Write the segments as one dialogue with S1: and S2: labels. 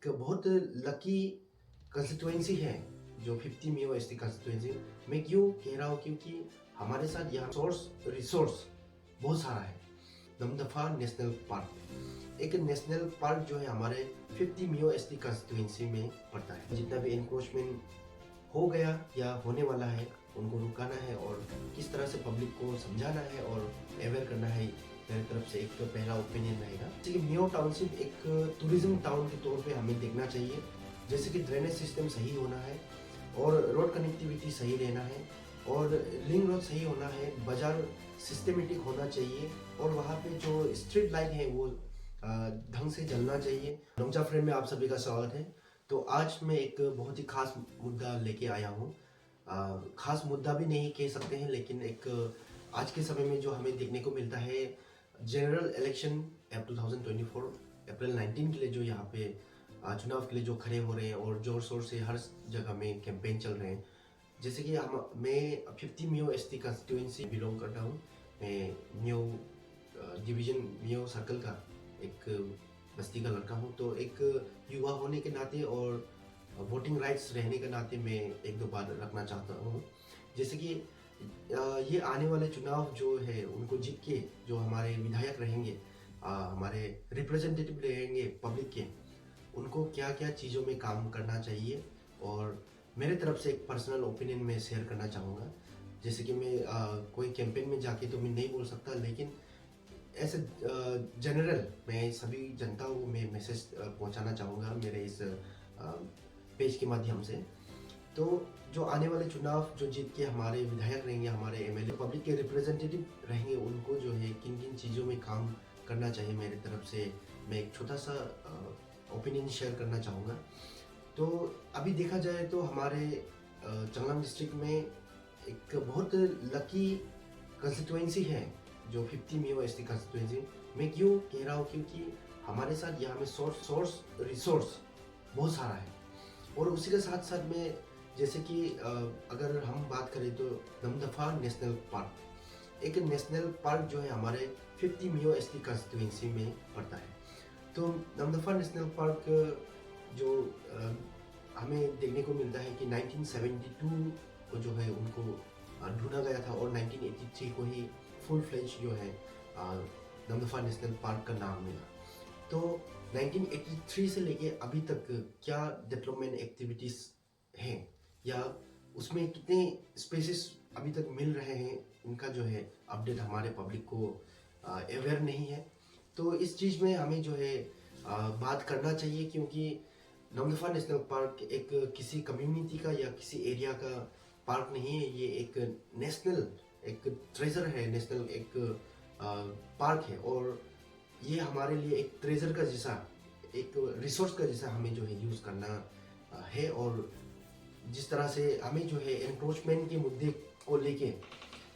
S1: एक बहुत lucky constituency है जो 50 मियो एसटी कंस्टिट्यूएंसी। मैं क्यों कह रहा हूँ, क्योंकि हमारे साथ यहाँ सोर्स रिसोर्स बहुत सारा है। नमदफा नेशनल पार्क एक नेशनल पार्क जो है हमारे 50 मियो एसटी कंस्टिट्यूएंसी में पड़ता है। जितना भी एनक्रोचमेंट हो गया या होने वाला है उनको रुकाना है और किस तरह से पब्लिक को समझाना है और अवेयर करना है, मेरी तरफ से एक तो पहला ओपिनियन रहेगा। जैसे कि मियो टाउनशिप एक टूरिज्म टाउन के तौर पे हमें देखना चाहिए। जैसे कि ड्रेनेज सिस्टम सही होना है और रोड कनेक्टिविटी सही रहना है और लिंक रोड सही होना है, बाजार सिस्टमेटिक होना चाहिए और वहाँ पे जो स्ट्रीट लाइट है वो ढंग से जलना चाहिए। नमचा फ्रेंड में आप सभी का स्वागत है। तो आज मैं एक बहुत ही खास मुद्दा लेके आया हूँ। खास मुद्दा भी नहीं कह सकते हैं, लेकिन एक आज के समय में जो हमें देखने को मिलता है, जनरल इलेक्शन 2024 अप्रैल 19 के लिए जो यहाँ पे चुनाव के लिए जो खड़े हो रहे हैं और जोर शोर से हर जगह में कैंपेन चल रहे हैं। जैसे कि मैं 50 मियो एसटी कंस्टिट्यूएंसी बिलोंग करता हूँ। मैं मियो डिवीजन मियो सर्कल का एक बस्ती का लड़का हूँ। तो एक युवा होने के नाते और वोटिंग राइट्स रहने के नाते मैं एक दो बात रखना चाहता हूँ। जैसे कि ये आने वाले चुनाव जो है उनको जीत के जो हमारे विधायक रहेंगे, हमारे रिप्रेजेंटेटिव रहेंगे पब्लिक के, उनको क्या क्या चीज़ों में काम करना चाहिए और मेरे तरफ से एक पर्सनल ओपिनियन में शेयर करना चाहूँगा। जैसे कि मैं कोई कैंपेन में जाके तो मैं नहीं बोल सकता, लेकिन ऐसे जनरल मैं सभी जनता को मैं मैसेज पहुंचाना चाहूँगा मेरे इस पेज के माध्यम से। तो जो आने वाले चुनाव जो जीत के हमारे विधायक रहेंगे, हमारे एमएलए पब्लिक के रिप्रेजेंटेटिव रहेंगे, उनको जो है किन किन चीज़ों में काम करना चाहिए, मेरे तरफ से मैं एक छोटा सा ओपिनियन शेयर करना चाहूँगा। तो अभी देखा जाए तो हमारे चांगलांग डिस्ट्रिक्ट में एक बहुत लकी कंस्टिट्यूएंसी है जो 50 मियो एसटी कंस्टिट्यूएंसी। मैं क्यों कह रहा हूँ, क्योंकि हमारे साथ यहाँ में सोर्स रिसोर्स बहुत सारा है और उसी के साथ साथ में जैसे कि अगर हम बात करें तो नमदफा नेशनल पार्क एक नेशनल पार्क जो है हमारे 50 मियो एसटी कंस्टिट्यूएंसी में पड़ता है। तो नमदफा नेशनल पार्क जो हमें देखने को मिलता है कि 1972 को जो है उनको ढूंढा गया था और 1983 को ही फुल फ्लेज जो है नमदफा नेशनल पार्क का नाम मिला। तो 1983 से लेके अभी तक क्या डेवलपमेंट एक्टिविटीज हैं या उसमें कितने स्पेसेस अभी तक मिल रहे हैं, इनका जो है अपडेट हमारे पब्लिक को अवेयर नहीं है। तो इस चीज़ में हमें जो है बात करना चाहिए, क्योंकि नमदफा नेशनल पार्क एक किसी कम्युनिटी का या किसी एरिया का पार्क नहीं है, ये एक नेशनल एक ट्रेजर है, नेशनल एक पार्क है और ये हमारे लिए एक ट्रेजर का जैसा, एक रिसोर्स का जैसा हमें जो है यूज़ करना है। और जिस तरह से हमें जो है एनक्रोचमेंट के मुद्दे को लेके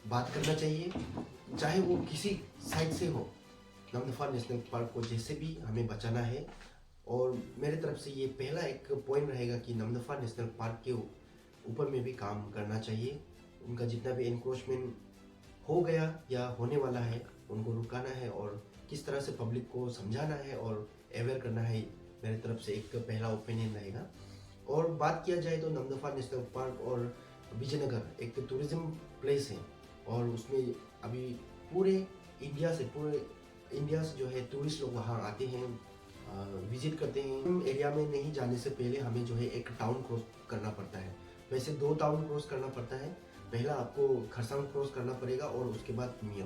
S1: बात करना चाहिए, चाहे वो किसी साइड से हो, नमदफा नेशनल पार्क को जैसे भी हमें बचाना है। और मेरे तरफ से ये पहला एक पॉइंट रहेगा कि नमदफा नेशनल पार्क के ऊपर में भी काम करना चाहिए। उनका जितना भी एनक्रोचमेंट हो गया या होने वाला है उनको रुकाना है और किस तरह से पब्लिक को समझाना है और अवेयर करना है, मेरे तरफ से एक पहला ओपिनियन रहेगा। और बात किया जाए तो नमदफा नेशनल पार्क और विजयनगर एक टूरिज्म प्लेस है और उसमें अभी पूरे इंडिया से जो है टूरिस्ट लोग वहाँ आते हैं, विजिट करते हैं। एरिया में नहीं जाने से पहले हमें जो है एक टाउन क्रॉस करना पड़ता है। वैसे 2 टाउन क्रॉस करना पड़ता है। पहला आपको खरसांग क्रॉस करना पड़ेगा और उसके बाद मियो।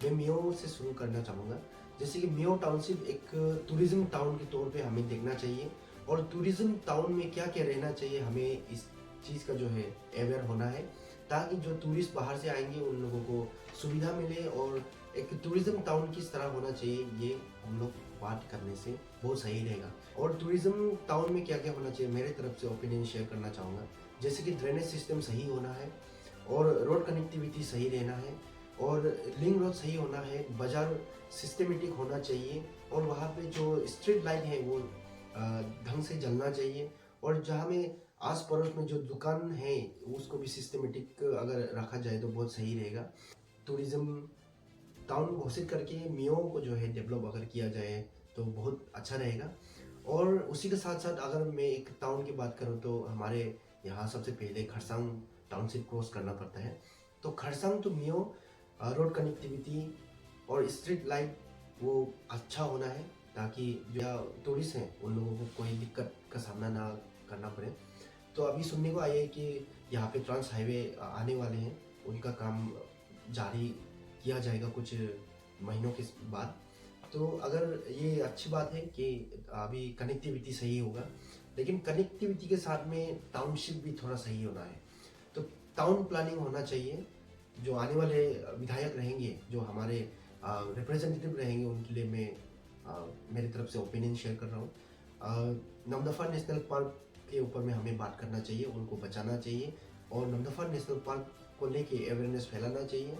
S1: मैं मियो से शुरू करना चाहूँगा। जैसे कि मियो टाउनशिप एक टूरिज्म टाउन के तौर पे हमें देखना चाहिए और टूरिज्म टाउन में क्या क्या रहना चाहिए, हमें इस चीज़ का जो है अवेयर होना है, ताकि जो टूरिस्ट बाहर से आएंगे उन लोगों को सुविधा मिले और एक टूरिज्म टाउन किस तरह होना चाहिए ये हम लोग बात करने से बहुत सही रहेगा। और टूरिज्म टाउन में क्या क्या होना चाहिए, मेरे तरफ से ओपिनियन शेयर करना चाहूँगा। जैसे कि ड्रेनेज सिस्टम सही होना है और रोड कनेक्टिविटी सही रहना है और लिंक रोड सही होना है, बाजार सिस्टमेटिक होना चाहिए और वहाँ पे जो स्ट्रीट लाइट है वो ढंग से जलना चाहिए और जहाँ में आस पड़ोस में जो दुकान है उसको भी सिस्टमेटिक अगर रखा जाए तो बहुत सही रहेगा। टूरिज्म टाउन घोषित करके मियो को जो है डेवलप अगर किया जाए तो बहुत अच्छा रहेगा। और उसी के साथ साथ अगर मैं एक टाउन की बात करूँ तो हमारे यहाँ सबसे पहले खरसांग टाउनशिप क्रॉस करना पड़ता है। तो खरसांग टू मियो रोड कनेक्टिविटी और स्ट्रीट लाइट वो अच्छा होना है, ताकि जो टूरिस्ट हैं उन लोगों को कोई दिक्कत का सामना ना करना पड़े। तो अभी सुनने को आया है कि यहाँ पे ट्रांस हाईवे आने वाले हैं, उनका काम जारी किया जाएगा कुछ महीनों के बाद। तो अगर ये अच्छी बात है कि अभी कनेक्टिविटी सही होगा, लेकिन कनेक्टिविटी के साथ में टाउनशिप भी थोड़ा सही होना है। तो टाउन प्लानिंग होना चाहिए। जो आने वाले विधायक रहेंगे, जो हमारे रिप्रेजेंटेटिव रहेंगे, उनके लिए मैं मेरी तरफ से ओपिनियन शेयर कर रहा हूँ। नमदफा नेशनल पार्क के ऊपर में हमें बात करना चाहिए, उनको बचाना चाहिए और नमदफा नेशनल पार्क को लेके अवेयरनेस फैलाना चाहिए।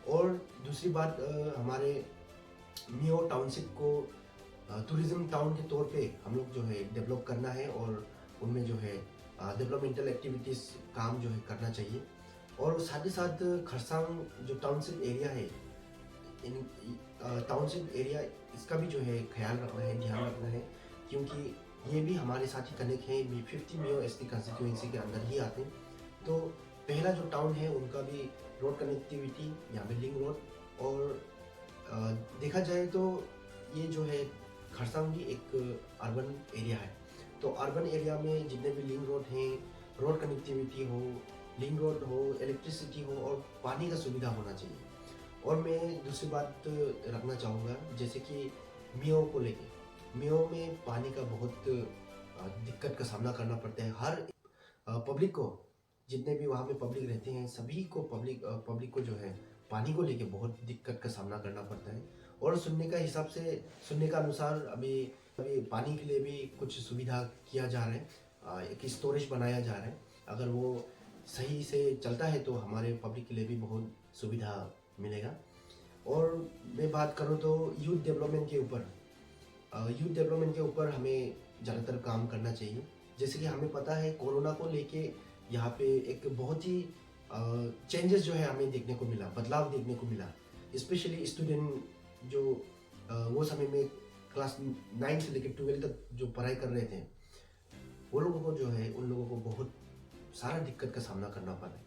S1: और दूसरी बात, हमारे मियो टाउनशिप को टूरिज्म टाउन के तौर पे हम लोग जो है डेवलप करना है और उनमें जो है डेवलपमेंटल एक्टिविटीज़ काम जो है करना चाहिए। और साथ ही साथ खरसांग जो टाउनशिप एरिया है, इन टाउनशिप एरिया, इसका भी जो है ख्याल रखना है, ध्यान रखना है, क्योंकि ये भी हमारे साथ ही कनेक्ट है, 50 मियो एसटी कंस्टिट्यूएंसी के अंदर ही आते हैं। तो पहला जो टाउन है उनका भी रोड कनेक्टिविटी या बिल्डिंग रोड। और देखा जाए तो ये जो है खरसांग भी एक अर्बन एरिया है। तो अर्बन एरिया में जितने भी लिंक रोड हैं, रोड कनेक्टिविटी हो, लिंक रोड हो, इलेक्ट्रिसिटी हो और पानी का सुविधा होना चाहिए। और मैं दूसरी बात रखना चाहूँगा, जैसे कि मियो को लेके, मियो में पानी का बहुत दिक्कत का सामना करना पड़ता है। हर पब्लिक को, जितने भी वहाँ पे पब्लिक रहते हैं, सभी को पब्लिक को जो है पानी को लेके बहुत दिक्कत का सामना करना पड़ता है। और सुनने का अनुसार अभी अभी पानी के लिए भी कुछ सुविधा किया जा रहा है, एक स्टोरेज बनाया जा रहा है। अगर वो सही से चलता है तो हमारे पब्लिक के लिए भी बहुत सुविधा मिलेगा। और मैं बात करूँ तो यूथ डेवलपमेंट के ऊपर हमें ज़्यादातर काम करना चाहिए। जैसे कि हमें पता है कोरोना को लेके यहाँ पे एक बहुत ही चेंजेस जो है हमें देखने को मिला, बदलाव देखने को मिला। स्पेशली स्टूडेंट जो वो समय में क्लास 9 से लेकर 12 तक जो पढ़ाई कर रहे थे, वो लोगों को जो है, उन लोगों को बहुत सारा दिक्कत का सामना करना पड़ा।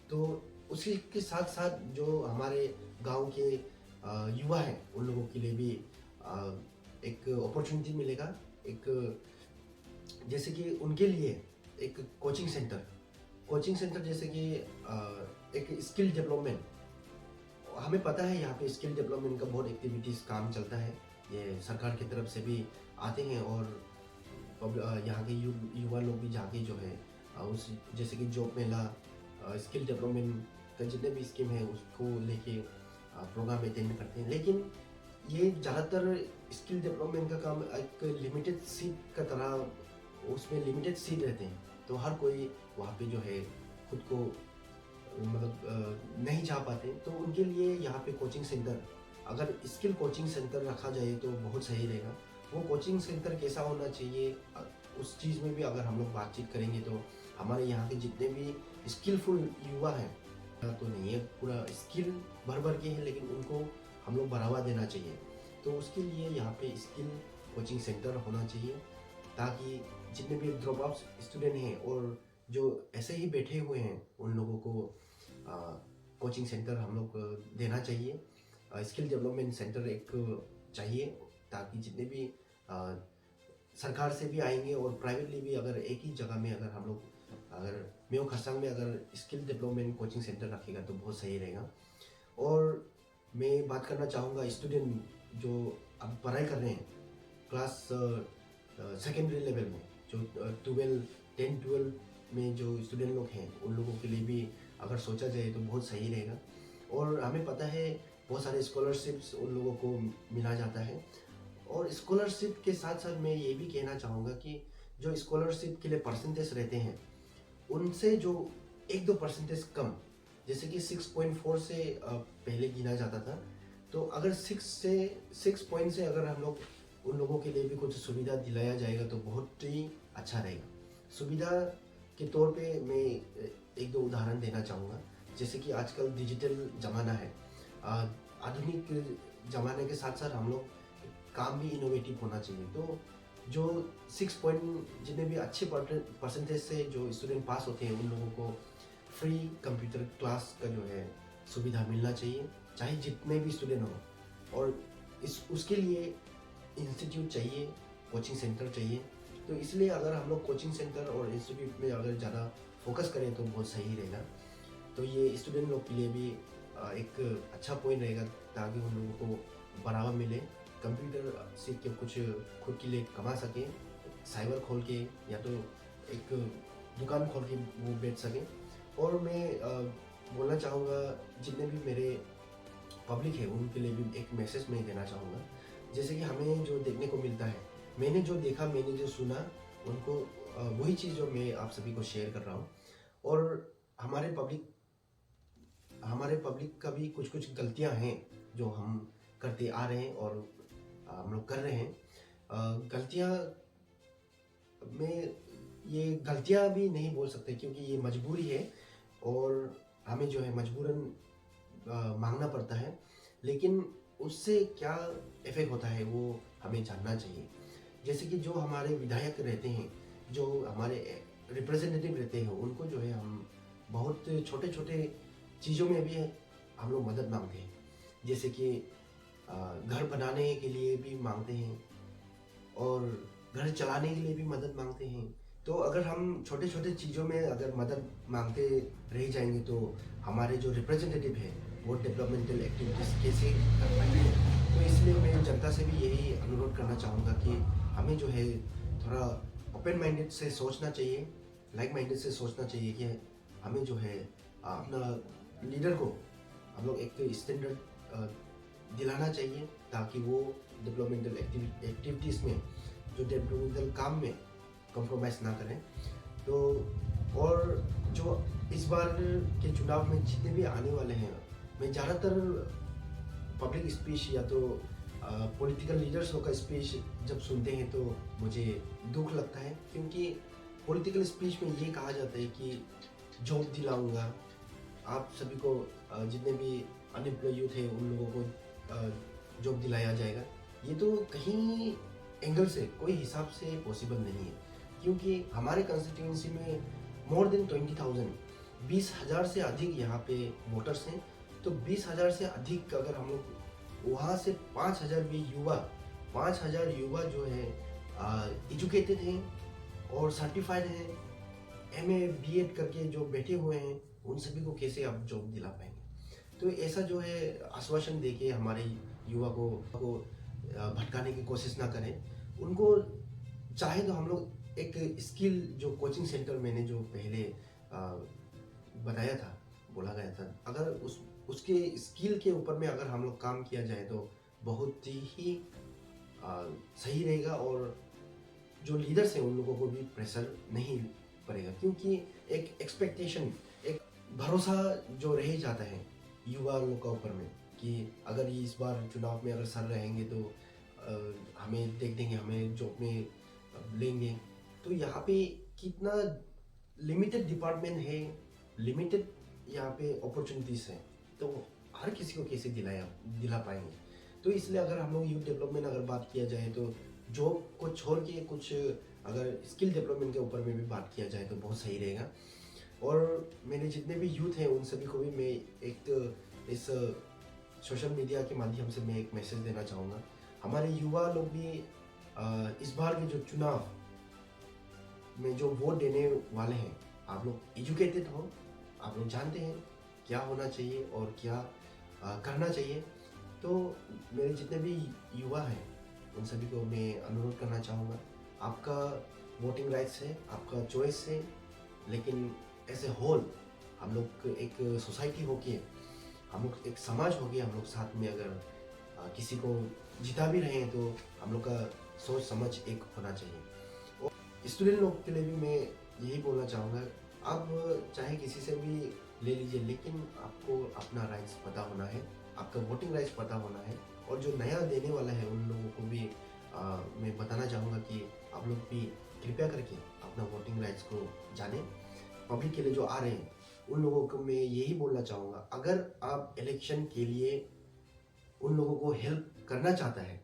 S1: तो उसी के साथ साथ जो हमारे गांव के युवा हैं, उन लोगों के लिए भी एक अपॉर्चुनिटी मिलेगा। एक जैसे कि उनके लिए एक कोचिंग सेंटर जैसे कि एक स्किल डेवलपमेंट। हमें पता है यहाँ पे स्किल डेवलपमेंट का बहुत एक्टिविटीज़ काम चलता है, ये सरकार की तरफ से भी आते हैं। और यहाँ के युवा लोग भी जाके जो है उस जैसे कि जॉब मेला, स्किल डेवलपमेंट का जितने भी स्कीम है उसको लेके प्रोग्राम अटेंड करते हैं। लेकिन ये ज़्यादातर स्किल डेवलपमेंट का काम एक लिमिटेड सीट का तरह, उसमें लिमिटेड सीट रहते हैं, तो हर कोई वहाँ पे जो है खुद को मतलब नहीं जा पाते। तो उनके लिए यहाँ पे कोचिंग सेंटर, अगर स्किल कोचिंग सेंटर रखा जाए तो बहुत सही रहेगा। वो कोचिंग सेंटर कैसा होना चाहिए, उस चीज़ में भी अगर हम लोग बातचीत करेंगे तो हमारे यहाँ के जितने भी स्किलफुल युवा हैं, तो नहीं है पूरा स्किल भर भर के हैं, लेकिन उनको हम लोग बढ़ावा देना चाहिए। तो उसके लिए यहाँ पे स्किल कोचिंग सेंटर होना चाहिए, ताकि जितने भी ड्रॉप आउट स्टूडेंट हैं और जो ऐसे ही बैठे हुए हैं, उन लोगों को कोचिंग सेंटर हम लोग देना चाहिए। स्किल डेवलपमेंट सेंटर एक चाहिए, ताकि जितने भी सरकार से भी आएंगे और प्राइवेटली भी, अगर एक ही जगह में अगर हम लोग, अगर मियो खरसांग में अगर स्किल डेवलपमेंट कोचिंग सेंटर रखेगा तो बहुत सही रहेगा। और मैं बात करना चाहूँगा स्टूडेंट जो अब पढ़ाई कर रहे हैं क्लास सेकेंडरी लेवल में, जो 10-12 में जो स्टूडेंट लोग हैं, उन लोगों के लिए भी अगर सोचा जाए तो बहुत सही रहेगा। और हमें पता है बहुत सारे स्कॉलरशिप्स उन लोगों को मिला जाता है। और स्कॉलरशिप के साथ साथ मैं ये भी कहना चाहूँगा कि जो स्कॉलरशिप के लिए परसेंटेज रहते हैं, उनसे जो 1-2 परसेंटेज कम, जैसे कि 6.4 से पहले गिना जाता था, तो अगर 6 पॉइंट से अगर हम लोग उन लोगों के लिए भी कुछ सुविधा दिलाया जाएगा तो बहुत ही अच्छा रहेगा। सुविधा के तौर पे मैं 1-2 उदाहरण देना चाहूँगा। जैसे कि आजकल डिजिटल ज़माना है, आधुनिक ज़माने के साथ साथ हम लोग काम भी इनोवेटिव होना चाहिए। तो जो 6 पॉइंट जितने भी अच्छे परसेंटेज से जो स्टूडेंट पास होते हैं उन लोगों को फ्री कंप्यूटर क्लास का जो है सुविधा मिलना चाहिए, चाहे जितने भी स्टूडेंट हो। और इस उसके लिए इंस्टीट्यूट चाहिए, कोचिंग सेंटर चाहिए। तो इसलिए अगर हम लोग कोचिंग सेंटर और इंस्टीट्यूट में अगर ज़्यादा फोकस करें तो बहुत सही रहेगा। तो ये स्टूडेंट लोग के लिए भी एक अच्छा पॉइंट रहेगा, ताकि उन लोगों को बढ़ावा मिले, कंप्यूटर सीख के कुछ खुद के लिए कमा सके, साइबर खोल के या तो एक दुकान खोल के वो बेच सकें। और मैं बोलना चाहूँगा जितने भी मेरे पब्लिक है उनके लिए भी एक मैसेज मैं देना चाहूँगा। जैसे कि हमें जो देखने को मिलता है, मैंने जो देखा, मैंने जो सुना, उनको वही चीज़ जो मैं आप सभी को शेयर कर रहा हूँ। और हमारे पब्लिक का भी कुछ कुछ गलतियाँ हैं जो हम करते आ रहे हैं और हम लोग कर रहे हैं। गलतियाँ में ये गलतियाँ भी नहीं बोल सकते, क्योंकि ये मजबूरी है और हमें जो है मजबूरन मांगना पड़ता है। लेकिन उससे क्या इफेक्ट होता है वो हमें जानना चाहिए। जैसे कि जो हमारे विधायक रहते हैं, जो हमारे रिप्रेजेंटेटिव रहते हैं, उनको जो है हम बहुत छोटे छोटे चीज़ों में भी हम लोग मदद मांगते हैं। जैसे कि घर बनाने के लिए भी मांगते हैं और घर चलाने के लिए भी मदद मांगते हैं। तो अगर हम छोटे छोटे चीज़ों में अगर मदद मांगते रह जाएंगे तो हमारे जो रिप्रेजेंटेटिव है वो डेवलपमेंटल एक्टिविटीज़ कैसे कर पाएंगे। तो इसलिए मैं जनता से भी यही अनुरोध करना चाहूँगा कि हमें जो है थोड़ा ओपन माइंडेड से सोचना चाहिए, लाइक माइंडेड से सोचना चाहिए कि हमें जो है अपना लीडर को हम लोग एक स्टैंडर्ड दिलाना चाहिए, ताकि वो डेवलपमेंटल एक्टिविटीज़ में, जो डेवलपमेंटल काम में कॉम्प्रोमाइज़ ना करें। तो और जो इस बार के चुनाव में जितने भी आने वाले हैं, मैं ज़्यादातर पब्लिक स्पीच या तो पॉलिटिकल लीडर्स लोग का स्पीच जब सुनते हैं तो मुझे दुख लगता है, क्योंकि पॉलिटिकल स्पीच में ये कहा जाता है कि जॉब दिलाऊंगा आप सभी को, जितने भी अनएम्प्लॉय यूथ है उन लोगों को जॉब दिलाया जाएगा। ये तो कहीं एंगल से, कोई हिसाब से पॉसिबल नहीं है, क्योंकि हमारे कंस्टिट्यूंसी में मोर देन 20,000 20,000 से अधिक यहाँ पे वोटर्स हैं। तो 20,000 से अधिक अगर हम लोग वहाँ से 5,000 भी युवा, 5,000 युवा जो है एजुकेटेड हैं और सर्टिफाइड हैं, MA BEd करके जो बैठे हुए हैं, उन सभी को कैसे आप जॉब दिला पाएंगे। तो ऐसा जो है आश्वासन देके हमारे युवा को भटकाने की कोशिश ना करें। उनको चाहे तो हम लोग एक स्किल जो कोचिंग सेंटर मैंने जो पहले बताया था, बोला गया था, अगर उसके स्किल के ऊपर में अगर हम लोग काम किया जाए तो बहुत ही सही रहेगा। और जो लीडर्स हैं उन लोगों को भी प्रेशर नहीं पड़ेगा, क्योंकि एक एक्सपेक्टेशन, एक भरोसा जो रह जाता है युवा लोग का ऊपर में कि अगर ये इस बार चुनाव में अगर सर रहेंगे तो हमें देख देंगे, हमें जॉब में लेंगे। तो यहाँ पे कितना लिमिटेड डिपार्टमेंट है, लिमिटेड यहाँ पे अपॉर्चुनिटीज़ हैं, तो हर किसी को कैसे दिला पाएंगे। तो इसलिए अगर हम लोग यूथ डेवलपमेंट अगर बात किया जाए तो जॉब को छोड़ के कुछ अगर स्किल डेवलपमेंट के ऊपर में भी बात किया जाए तो बहुत सही रहेगा। और मेरे जितने भी यूथ हैं उन सभी को भी मैं एक इस सोशल मीडिया के माध्यम से मैं एक मैसेज देना चाहूँगा। हमारे युवा लोग भी इस बार के जो चुनाव में जो वोट देने वाले हैं, आप लोग एजुकेटेड हो, आप लोग जानते हैं क्या होना चाहिए और क्या करना चाहिए। तो मेरे जितने भी युवा हैं उन सभी को मैं अनुरोध करना चाहूँगा, आपका वोटिंग राइट्स है, आपका चॉइस है, लेकिन एज ए होल हम लोग एक सोसाइटी होके, हम लोग एक समाज हो गया, हम लोग साथ में अगर किसी को जिता भी रहे हैं तो हम लोग का सोच समझ एक होना चाहिए। और स्टूडेंट लोग के लिए भी मैं यही बोलना चाहूँगा, आप चाहे किसी से भी ले लीजिए, लेकिन आपको अपना राइट्स पता होना है, आपका वोटिंग राइट्स पता होना है। और जो नया देने वाला है उन लोगों को भी मैं बताना चाहूँगा कि आप लोग भी कृपया करके अपना वोटिंग राइट्स को जानें। पब्लिक के लिए जो आ रहे हैं उन लोगों को मैं यही बोलना चाहूँगा, अगर आप इलेक्शन के लिए उन लोगों को हेल्प करना चाहता है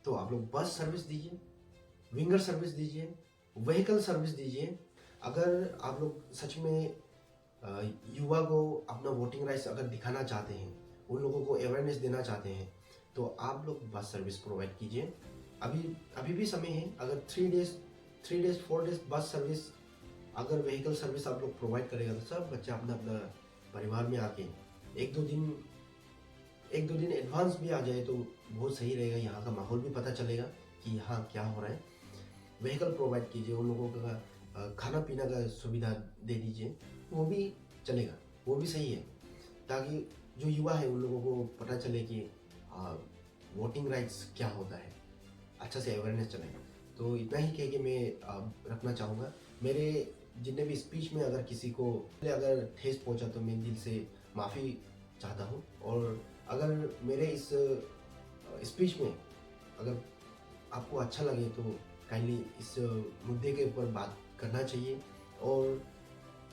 S1: तो आप लोग बस सर्विस दीजिए, विंगर सर्विस दीजिए, व्हीकल सर्विस दीजिए। अगर आप लोग सच में युवा को अपना वोटिंग राइट्स अगर दिखाना चाहते हैं, उन लोगों को अवेयरनेस देना चाहते हैं, तो आप लोग बस सर्विस प्रोवाइड कीजिए। अभी अभी भी समय है। अगर 3 डेज 4 डेज बस सर्विस, अगर व्हीकल सर्विस आप लोग प्रोवाइड करेगा तो सब बच्चा अपना अपना परिवार में आके एक दो दिन एडवांस भी आ जाए तो बहुत सही रहेगा। यहाँ का माहौल भी पता चलेगा कि यहाँ क्या हो रहा है। व्हीकल प्रोवाइड कीजिए, उन लोगों का खाना पीना का सुविधा दे दीजिए, वो भी चलेगा, वो भी सही है। ताकि जो युवा है उन लोगों को पता चले कि वोटिंग राइट्स क्या होता है, अच्छा से अवेयरनेस चले। तो इतना ही कह के मैं रखना चाहूँगा। मेरे जितने भी स्पीच में अगर किसी को अगर ठेस पहुँचा तो मैं दिल से माफ़ी चाहता हूँ। और अगर मेरे इस स्पीच में अगर आपको अच्छा लगे तो काइंडली इस मुद्दे के ऊपर बात करना चाहिए। और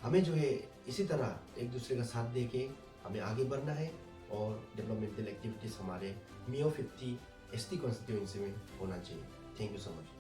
S1: हमें जो है इसी तरह एक दूसरे का साथ दे के हमें आगे बढ़ना है। और डेवलपमेंटल एक्टिविटीज़ हमारे मियो 50 एसटी कॉन्स्टिट्यूएंसी में होना चाहिए। Thank you so much.